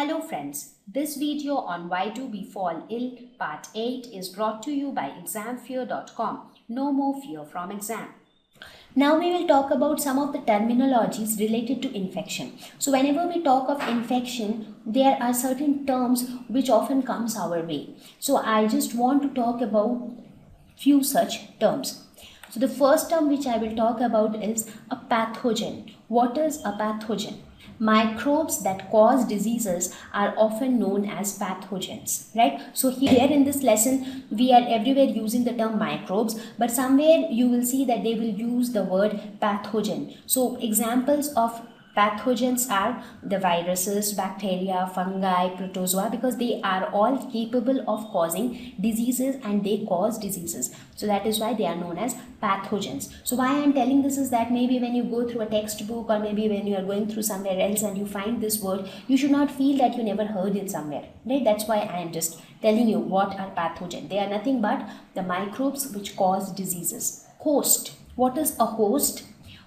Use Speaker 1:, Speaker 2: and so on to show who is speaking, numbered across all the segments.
Speaker 1: Hello friends, this video on Why Do We Fall Ill Part 8 is brought to you by examfear.com. No more fear from exam. Now we will talk about some of the terminologies related to infection. So whenever we talk of infection, there are certain terms which often comes our way. So I just want to talk about few such terms. So the first term which I will talk about is a pathogen. What is a pathogen? Microbes that cause diseases are often known as pathogens, right? So here in this lesson, we are everywhere using the term microbes, but somewhere you will see that they will use the word pathogen. So examples of pathogens are the viruses, bacteria, fungi, protozoa, because they are all capable of causing diseases and they cause diseases. So that is why they are known as pathogens. So why I am telling this is that maybe when you go through a textbook or maybe when you are going through somewhere else and you find this word, you should not feel that you never heard it somewhere, right? That's why I am just telling you what are pathogens. They are nothing but the microbes which cause diseases. Host. What is a host?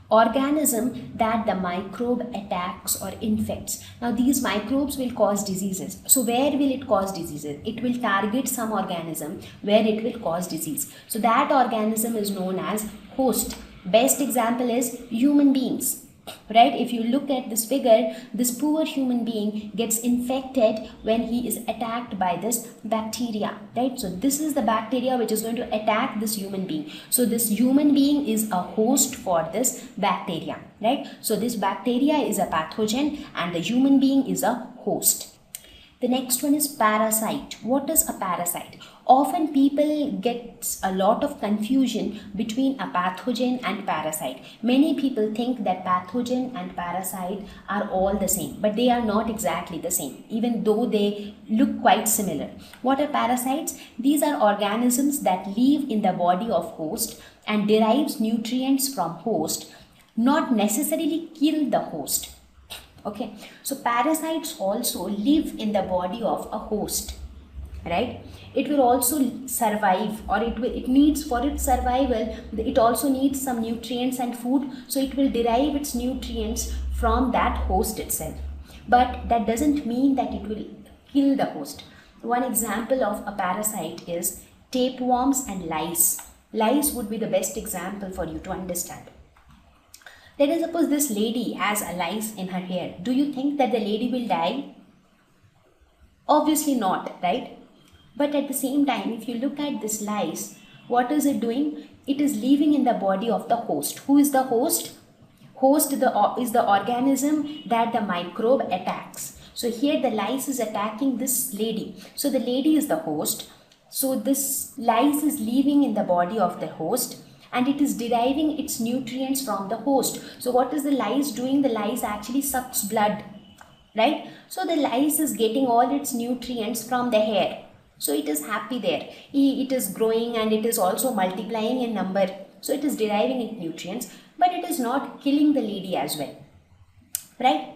Speaker 1: Organism that the microbe attacks or infects. Now these microbes will cause diseases. So where will it cause diseases? It will target some organism where it will cause disease. So that organism is known as host. Best example is human beings. Right? If you look at this figure, this poor human being gets infected when he is attacked by this bacteria, right? So this is the bacteria which is going to attack this human being. So this human being is a host for this bacteria, right? So this bacteria is a pathogen and the human being is a host. The next one is parasite. What is a parasite? Often people get a lot of confusion between a pathogen and parasite. Many people think that pathogen and parasite are all the same, but they are not exactly the same, even though they look quite similar. What are parasites? These are organisms that live in the body of host and derives nutrients from host, not necessarily kill the host. Okay, so parasites also live in the body of a host, right? It will also survive, or it needs, for its survival, it also needs some nutrients and food, so it will derive its nutrients from that host itself. But that doesn't mean that it will kill the host. One example of a parasite is tapeworms and lice. Lice would be the best example for you to understand. Let us suppose this lady has a lice in her hair. Do you think that the lady will die? Obviously not, right? But at the same time, if you look at this lice, what is it doing? It is living in the body of the host. Who is the host? Host is the organism that the microbe attacks. So here the lice is attacking this lady. So the lady is the host. So this lice is living in the body of the host, and it is deriving its nutrients from the host. So what is the lice doing? The lice actually sucks blood, right? So the lice is getting all its nutrients from the hair. So it is happy there. It is growing and it is also multiplying in number. So it is deriving its nutrients, but it is not killing the lady as well, right?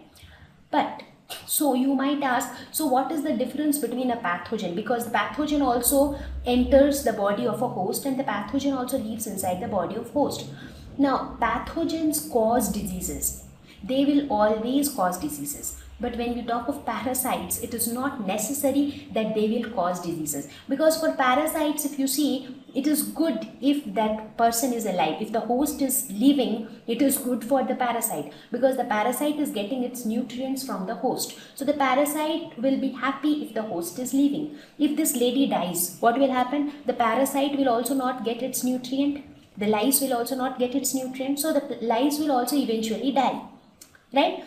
Speaker 1: But so you might ask, so what is the difference between a pathogen? Because the pathogen also enters the body of a host and the pathogen also lives inside the body of host. Now, pathogens cause diseases. They will always cause diseases. But when we talk of parasites, it is not necessary that they will cause diseases. Because for parasites, if you see, it is good if that person is alive. If the host is living, it is good for the parasite, because the parasite is getting its nutrients from the host. So the parasite will be happy if the host is living. If this lady dies, what will happen? The parasite will also not get its nutrient. The lice will also not get its nutrient. So the lice will also eventually die, right?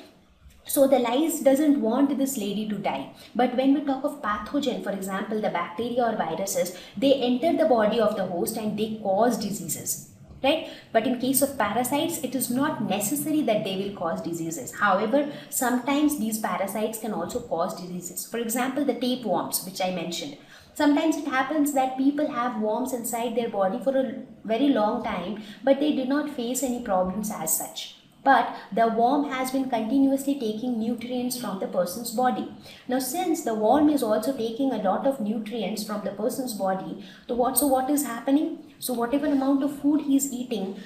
Speaker 1: So the lice doesn't want this lady to die. But when we talk of pathogen, for example, the bacteria or viruses, they enter the body of the host and they cause diseases, right? But in case of parasites, it is not necessary that they will cause diseases. However, sometimes these parasites can also cause diseases. For example, the tapeworms, which I mentioned. Sometimes it happens that people have worms inside their body for a very long time, but they did not face any problems as such. But the worm has been continuously taking nutrients from the person's body. Now, since the worm is also taking a lot of nutrients from the person's body, so what is happening? So whatever amount of food he is eating,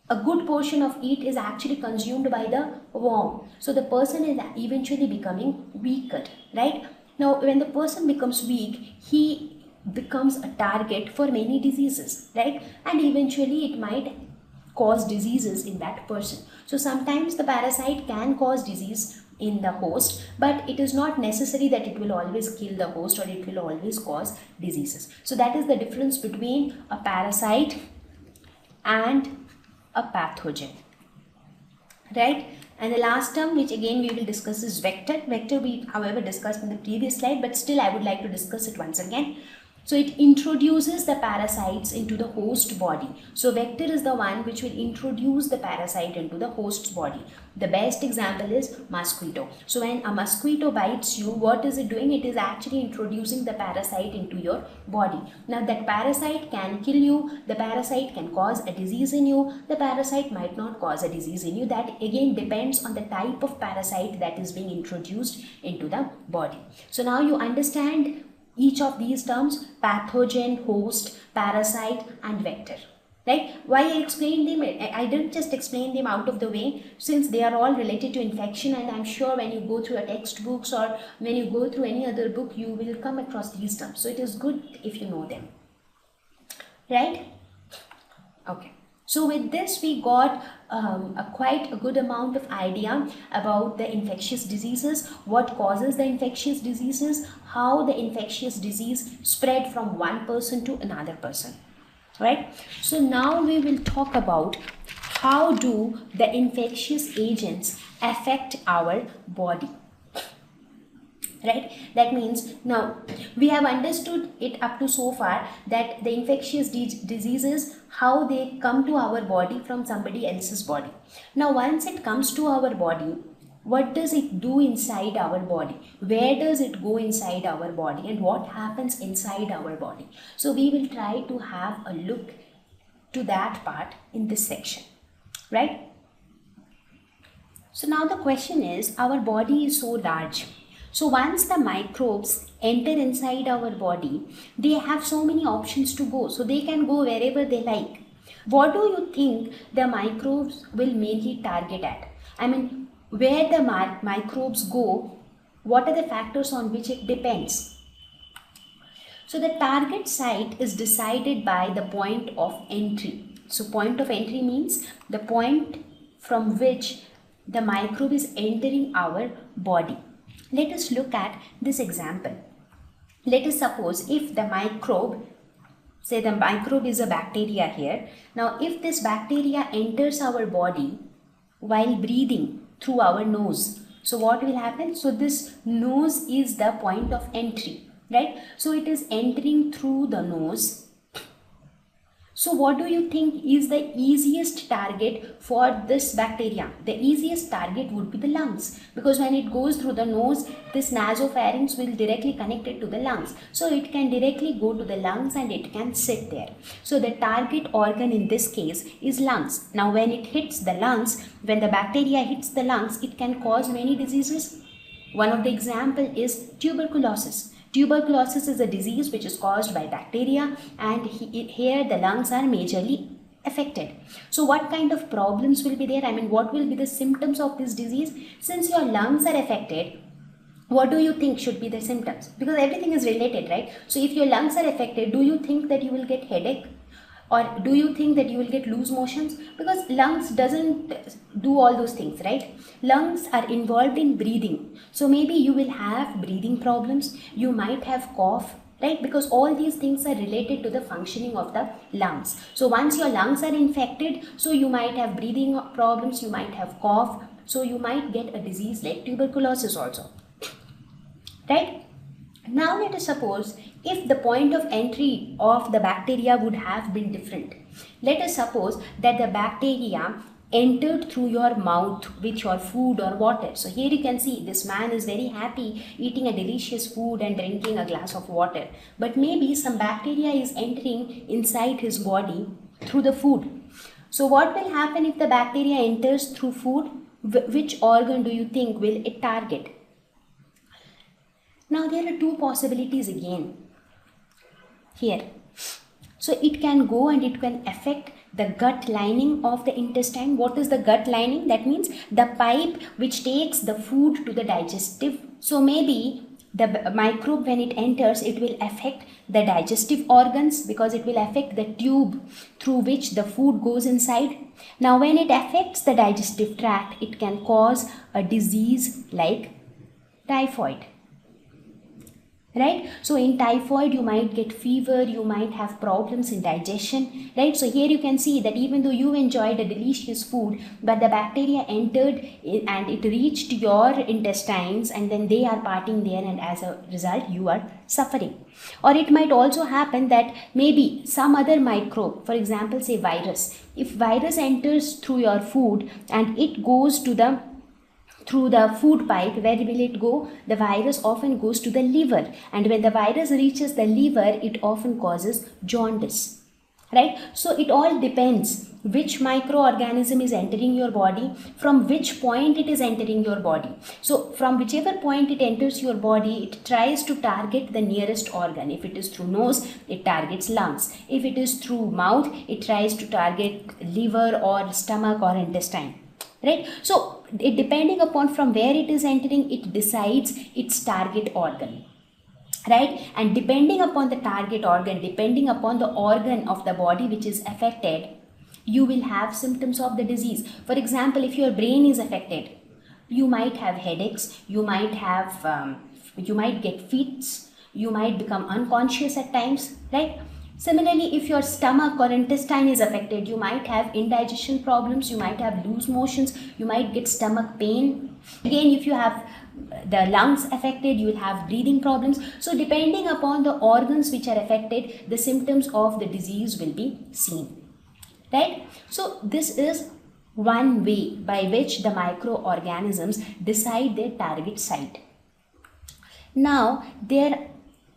Speaker 1: a good portion of it is actually consumed by the worm. So the person is eventually becoming weaker, right? Now, when the person becomes weak, he becomes a target for many diseases, right? And eventually it might cause diseases in that person. So sometimes the parasite can cause disease in the host, but it is not necessary that it will always kill the host or it will always cause diseases. So that is the difference between a parasite and a pathogen, right? And the last term, which again we will discuss, is vector. Vector we however discussed in the previous slide, but still I would like to discuss it once again. So it introduces the parasites into the host body. So vector is the one which will introduce the parasite into the host's body. The best example is mosquito. So when a mosquito bites you, what is it doing? It is actually introducing the parasite into your body. Now that parasite can kill you, the parasite can cause a disease in you, the parasite might not cause a disease in you. That again depends on the type of parasite that is being introduced into the body. So now you understand each of these terms: pathogen, host, parasite and vector, right? Why I explained them? I didn't just explain them out of the way, since they are all related to infection, and I'm sure when you go through your textbooks or when you go through any other book, you will come across these terms. So it is good if you know them, right? Okay. So with this we got quite a good amount of idea about the infectious diseases, what causes the infectious diseases, how the infectious disease spread from one person to another person, right? So now we will talk about how do the infectious agents affect our body. Right? That means now we have understood it up to so far that the infectious diseases, how they come to our body from somebody else's body. Now once it comes to our body, what does it do inside our body? Where does it go inside our body, and what happens inside our body? So we will try to have a look to that part in this section, right? So now the question is, our body is so large. So once the microbes enter inside our body, they have so many options to go. So they can go wherever they like. What do you think the microbes will mainly target at? I mean, where the microbes go, what are the factors on which it depends? So the target site is decided by the point of entry. So point of entry means the point from which the microbe is entering our body. Let us look at this example. Let us suppose if the microbe, say the microbe is a bacteria here. Now if this bacteria enters our body while breathing through our nose, so what will happen? So this nose is the point of entry, right? So it is entering through the nose. So what do you think is the easiest target for this bacteria? The easiest target would be the lungs, because when it goes through the nose, this nasopharynx will directly connect it to the lungs. So it can directly go to the lungs and it can sit there. So the target organ in this case is lungs. Now when it hits the lungs, when the bacteria hits the lungs, it can cause many diseases. One of the example is tuberculosis. Tuberculosis is a disease which is caused by bacteria, and here the lungs are majorly affected. So what kind of problems will be there? I mean, what will be the symptoms of this disease? Since your lungs are affected, what do you think should be the symptoms? Because everything is related, right? So if your lungs are affected, do you think that you will get headache? Or do you think that you will get loose motions? Because lungs doesn't do all those things, right? Lungs are involved in breathing. So maybe you will have breathing problems. You might have cough, right? Because all these things are related to the functioning of the lungs. So once your lungs are infected, so you might have breathing problems, you might have cough. So you might get a disease like tuberculosis also, right? Now let us suppose if the point of entry of the bacteria would have been different. Let us suppose that the bacteria entered through your mouth with your food or water. So here you can see this man is very happy eating a delicious food and drinking a glass of water. But maybe some bacteria is entering inside his body through the food. So what will happen if the bacteria enters through food? Which organ do you think will it target? Now there are two possibilities again here. So it can go and it can affect the gut lining of the intestine. What is the gut lining? That means the pipe which takes the food to the digestive. So maybe the microbe, when it enters, it will affect the digestive organs because it will affect the tube through which the food goes inside. Now when it affects the digestive tract, it can cause a disease like typhoid. Right? So in typhoid, you might get fever, you might have problems in digestion, right? So here you can see that even though you enjoyed a delicious food, but the bacteria entered and it reached your intestines, and then they are parting there, and as a result you are suffering. Or it might also happen that maybe some other microbe, for example say virus, if virus enters through your food and it goes to through the food pipe, where will it go? The virus often goes to the liver, and when the virus reaches the liver, it often causes jaundice. Right? So it all depends which microorganism is entering your body, from which point it is entering your body. So from whichever point it enters your body, it tries to target the nearest organ. If it is through nose, it targets lungs. If it is through mouth, it tries to target liver or stomach or intestine. Right? So it, depending upon from where it is entering, it decides its target organ. Right? And depending upon the target organ, depending upon the organ of the body which is affected, you will have symptoms of the disease. For example, if your brain is affected, you might have headaches, you might get fits, you might become unconscious at times, right? Similarly, if your stomach or intestine is affected, you might have indigestion problems, you might have loose motions, you might get stomach pain. Again, if you have the lungs affected, you will have breathing problems. So depending upon the organs which are affected, the symptoms of the disease will be seen. Right? So this is one way by which the microorganisms decide their target site. Now, there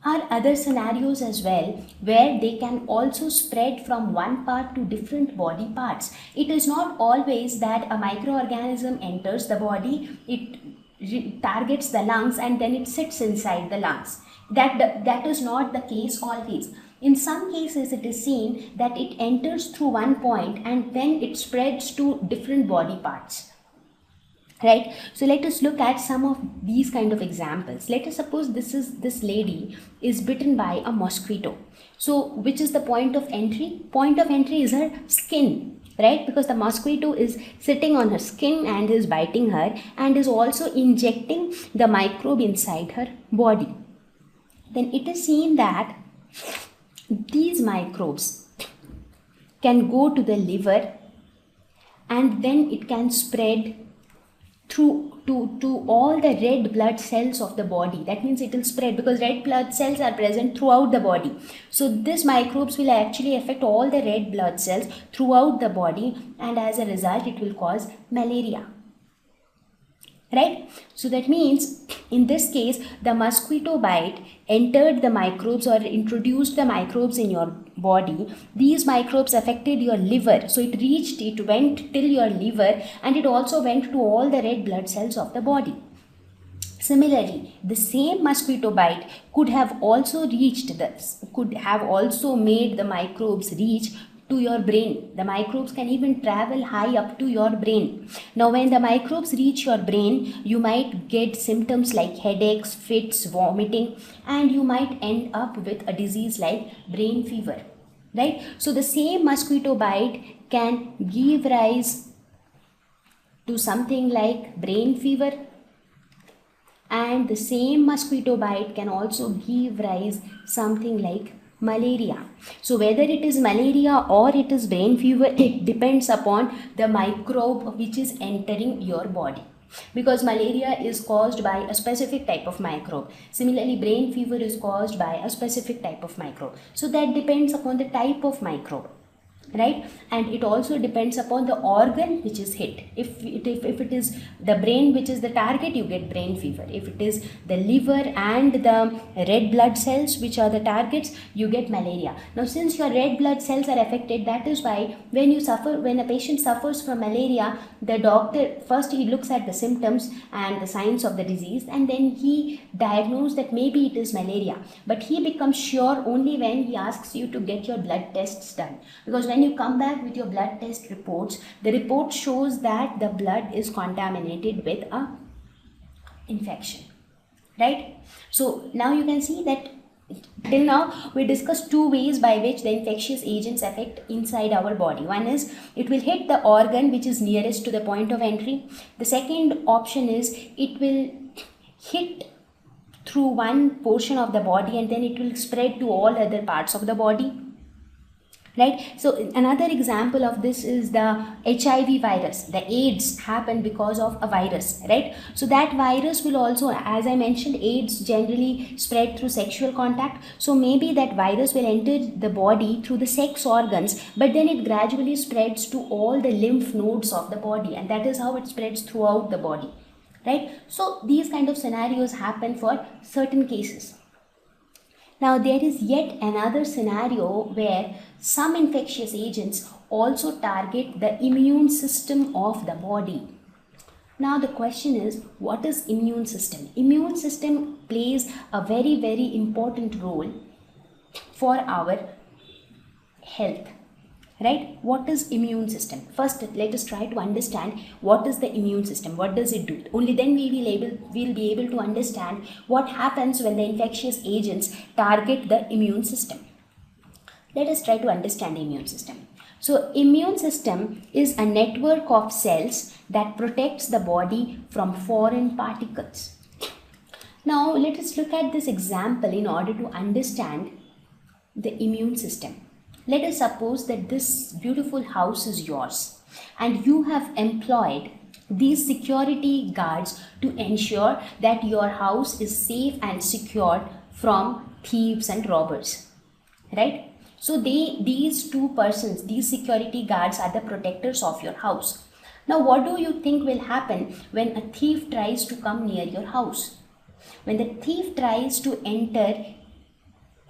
Speaker 1: are other scenarios as well where they can also spread from one part to different body parts. It is not always that a microorganism enters the body, it targets the lungs and then it sits inside the lungs. That is not the case always. In some cases, it is seen that it enters through one point and then it spreads to different body parts. Right? So let us look at some of these kind of examples. Let us suppose this lady is bitten by a mosquito. So which is the point of entry? Point of entry is her skin, right? Because the mosquito is sitting on her skin and is biting her and is also injecting the microbe inside her body. Then it is seen that these microbes can go to the liver and then it can spread through to all the red blood cells of the body. That means it will spread because red blood cells are present throughout the body. So these microbes will actually affect all the red blood cells throughout the body, and as a result it will cause malaria. Right? So that means in this case the mosquito bite entered the microbes or introduced the microbes in your body. These microbes affected your liver. So it went till your liver and it also went to all the red blood cells of the body. Similarly, the same mosquito bite could have also made the microbes reach to your brain. The microbes can even travel high up to your brain. Now, when the microbes reach your brain, you might get symptoms like headaches, fits, vomiting, and you might end up with a disease like brain fever. Right? So the same mosquito bite can give rise to something like brain fever, and the same mosquito bite can also give rise something like malaria. So whether it is malaria or it is brain fever, it depends upon the microbe which is entering your body, because malaria is caused by a specific type of microbe. Similarly, brain fever is caused by a specific type of microbe. So that depends upon the type of microbe. Right? And it also depends upon the organ which is hit. If it is the brain which is the target, you get brain fever. If it is the liver and the red blood cells which are the targets, you get malaria. Now, since your red blood cells are affected, that is why when a patient suffers from malaria, the doctor first he looks at the symptoms and the signs of the disease, and then he diagnoses that maybe it is malaria. But he becomes sure only when he asks you to get your blood tests done, because when when you come back with your blood test reports, the report shows that the blood is contaminated with a infection, right? So now you can see that till now we discussed two ways by which the infectious agents affect inside our body. One is it will hit the organ which is nearest to the point of entry. The second option is it will hit through one portion of the body and then it will spread to all other parts of the body, right? So another example of this is the HIV virus. The AIDS happened because of a virus, right? So that virus will also, as I mentioned, AIDS generally spread through sexual contact. So maybe that virus will enter the body through the sex organs, but then it gradually spreads to all the lymph nodes of the body, and that is how it spreads throughout the body, right? So these kind of scenarios happen for certain cases. Now there is yet another scenario where some infectious agents also target the immune system of the body. Now the question is, what is immune system? Immune system plays a very, very important role for our health, right? What is immune system? First, let us try to understand what is the immune system. What does it do? Only then we will be able to understand what happens when the infectious agents target the immune system. Let us try to understand the immune system. So, immune system is a network of cells that protects the body from foreign particles. Now, let us look at this example in order to understand the immune system. Let us suppose that this beautiful house is yours and you have employed these security guards to ensure that your house is safe and secured from thieves and robbers, right? So these two persons, these security guards are the protectors of your house. Now what do you think will happen when a thief tries to come near your house? When the thief tries to enter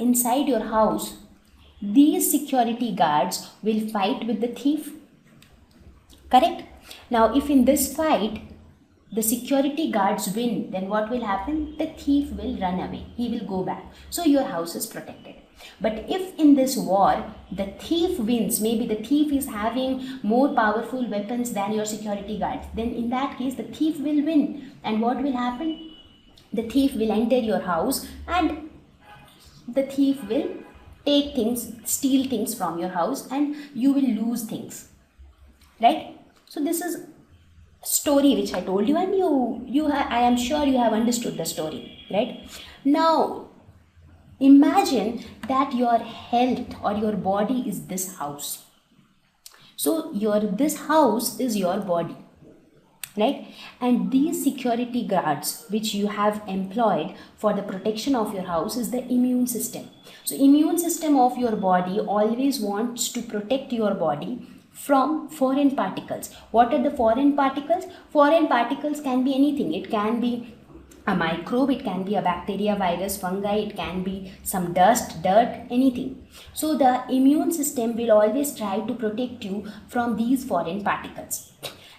Speaker 1: inside your house, these security guards will fight with the thief, correct? Now if in this fight the security guards win, then what will happen? The thief will run away, he will go back. So your house is protected. But if in this war the thief wins, maybe the thief is having more powerful weapons than your security guards, then in that case the thief will win. And what will happen? The thief will enter your house and the thief will take things, steal things from your house, and you will lose things, right? So this is a story which I told you, and I am sure you have understood the story, right? Now imagine that your health or your body is this house. So this house is your body, right? And these security guards which you have employed for the protection of your house is the immune system. So immune system of your body always wants to protect your body from foreign particles. What are the foreign particles? Foreign particles can be anything. It can be a microbe, it can be a bacteria, virus, fungi, it can be some dust, dirt, anything. So the immune system will always try to protect you from these foreign particles.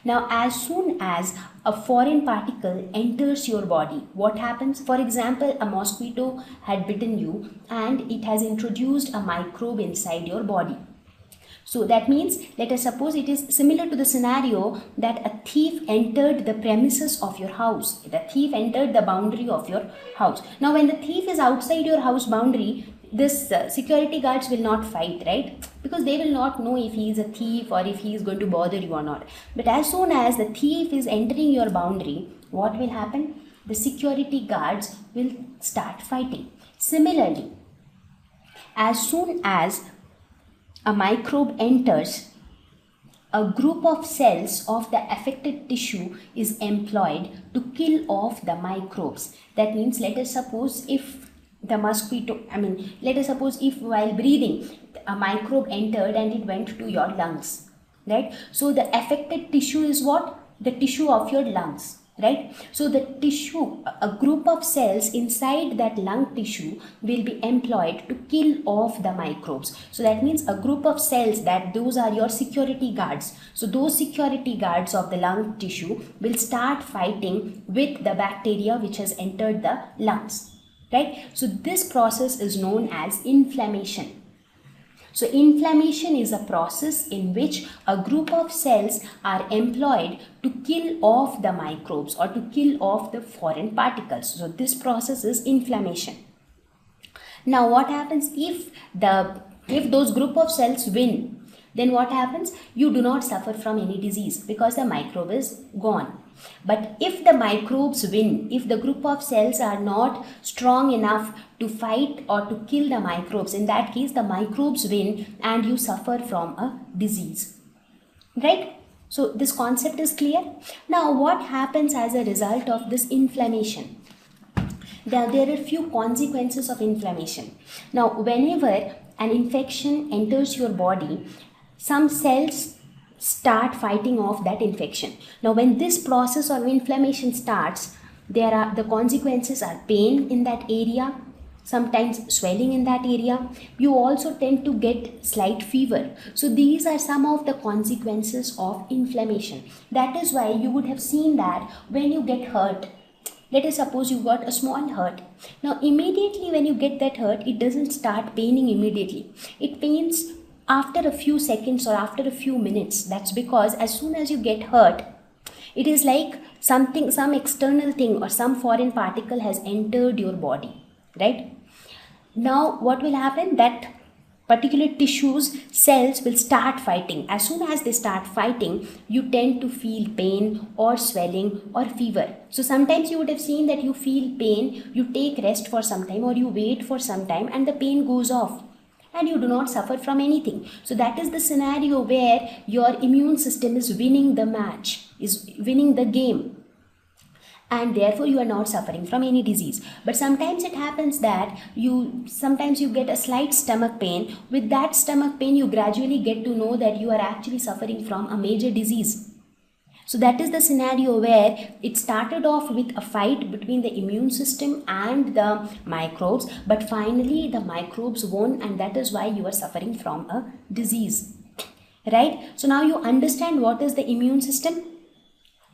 Speaker 1: Now as soon as a foreign particle enters your body, what happens? For example, a mosquito had bitten you and it has introduced a microbe inside your body. So that means, let us suppose it is similar to the scenario that a thief entered the premises of your house. The thief entered the boundary of your house. Now when the thief is outside your house boundary, this security guards will not fight, right? Because they will not know if he is a thief or if he is going to bother you or not. But as soon as the thief is entering your boundary, what will happen? The security guards will start fighting. Similarly, as soon as a microbe enters, a group of cells of the affected tissue is employed to kill off the microbes. That means, let us suppose if the mosquito, let us suppose if while breathing, a microbe entered and it went to your lungs, right? So the affected tissue is what? The tissue of your lungs, right? So the tissue, a group of cells inside that lung tissue will be employed to kill off the microbes. So that means a group of cells, that those are your security guards. So those security guards of the lung tissue will start fighting with the bacteria which has entered the lungs, right? So this process is known as inflammation. So inflammation is a process in which a group of cells are employed to kill off the microbes or to kill off the foreign particles. So this process is inflammation. Now what happens if those group of cells win? Then what happens? You do not suffer from any disease because the microbe is gone. But if the microbes win, if the group of cells are not strong enough to fight or to kill the microbes, in that case the microbes win and you suffer from a disease. Right? So this concept is clear. Now what happens as a result of this inflammation? There are few consequences of inflammation. Now whenever an infection enters your body, some cells start fighting off that infection. Now when this process of inflammation starts, the consequences are pain in that area, sometimes swelling in that area. You also tend to get slight fever. So these are some of the consequences of inflammation. That is why you would have seen that when you get hurt, let us suppose you got a small hurt. Now immediately when you get that hurt, it doesn't start paining immediately. It pains after a few seconds or after a few minutes. That's because as soon as you get hurt, it is like some external thing or some foreign particle has entered your body, right? Now what will happen? That particular tissues, cells will start fighting. As soon as they start fighting, you tend to feel pain or swelling or fever. So sometimes you would have seen that you feel pain, you take rest for some time or you wait for some time and the pain goes off and you do not suffer from anything. So that is the scenario where your immune system is winning the match, is winning the game, and therefore you are not suffering from any disease. But sometimes it happens that sometimes you get a slight stomach pain. With that stomach pain, you gradually get to know that you are actually suffering from a major disease. So that is the scenario where it started off with a fight between the immune system and the microbes, but finally the microbes won, and that is why you are suffering from a disease. Right? So now you understand what is the immune system,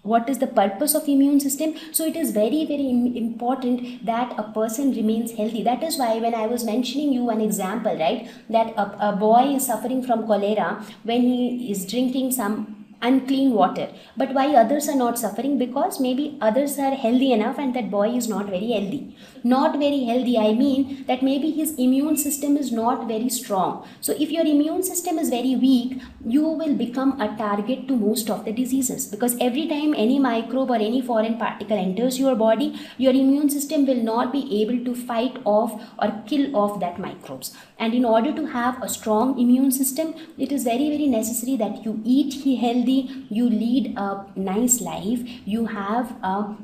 Speaker 1: what is the purpose of immune system. So it is very, very important that a person remains healthy. That is why when I was mentioning you an example, right, that a boy is suffering from cholera when he is drinking some unclean water, but why others are not suffering? Because maybe others are healthy enough and that boy is not very healthy. Not very healthy, I mean that maybe his immune system is not very strong. So if your immune system is very weak, you will become a target to most of the diseases, because every time any microbe or any foreign particle enters your body, your immune system will not be able to fight off or kill off that microbes. And in order to have a strong immune system, it is very, very necessary that you eat healthy, you lead a nice life, you have a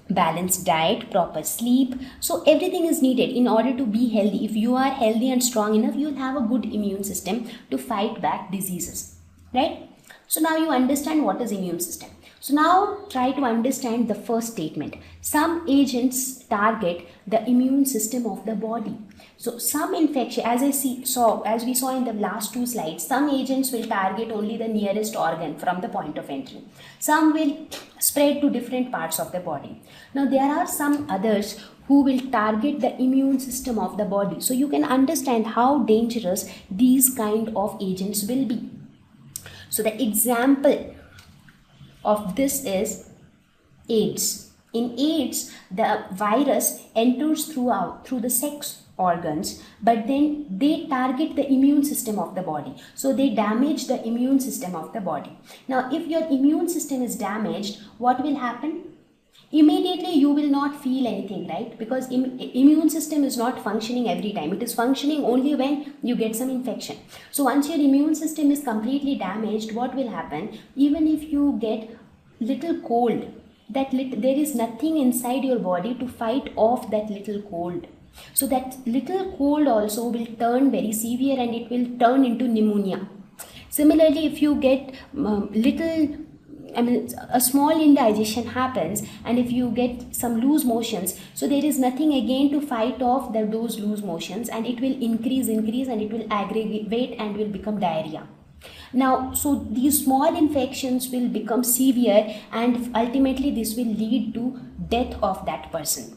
Speaker 1: balanced diet, proper sleep. So everything is needed in order to be healthy. If you are healthy and strong enough, you will have a good immune system to fight back diseases, right? So now you understand what is immune system. So now try to understand the first statement. Some agents target the immune system of the body. So some infection, as we saw in the last two slides, some agents will target only the nearest organ from the point of entry. Some will spread to different parts of the body. Now there are some others who will target the immune system of the body. So you can understand how dangerous these kind of agents will be. So the example of this is AIDS. In AIDS, the virus enters through the sex organs, but then they target the immune system of the body. So they damage the immune system of the body. Now, if your immune system is damaged, what will happen? Immediately you will not feel anything, right? Because immune system is not functioning every time. It is functioning only when you get some infection. So once your immune system is completely damaged, what will happen? Even if you get little cold, there is nothing inside your body to fight off that little cold. So that little cold also will turn very severe and it will turn into pneumonia. Similarly, if you get a small indigestion happens, and if you get some loose motions, so there is nothing again to fight off those loose motions, and it will increase and it will aggravate and will become diarrhea. Now, so these small infections will become severe and ultimately this will lead to death of that person.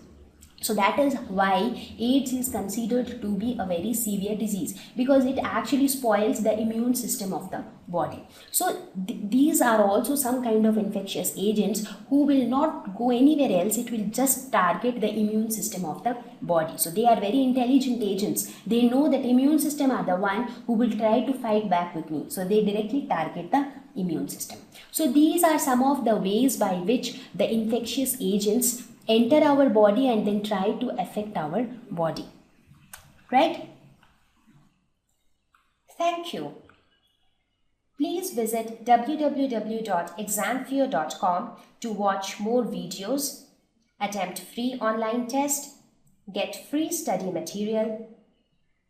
Speaker 1: So that is why AIDS is considered to be a very severe disease, because it actually spoils the immune system of the body. So these are also some kind of infectious agents who will not go anywhere else. It will just target the immune system of the body. So they are very intelligent agents. They know that immune system are the one who will try to fight back with me. So they directly target the immune system. So these are some of the ways by which the infectious agents enter our body and then try to affect our body. Right? Thank you. Please visit www.examfear.com to watch more videos, attempt free online test, get free study material,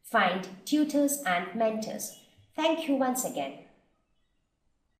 Speaker 1: find tutors and mentors. Thank you once again.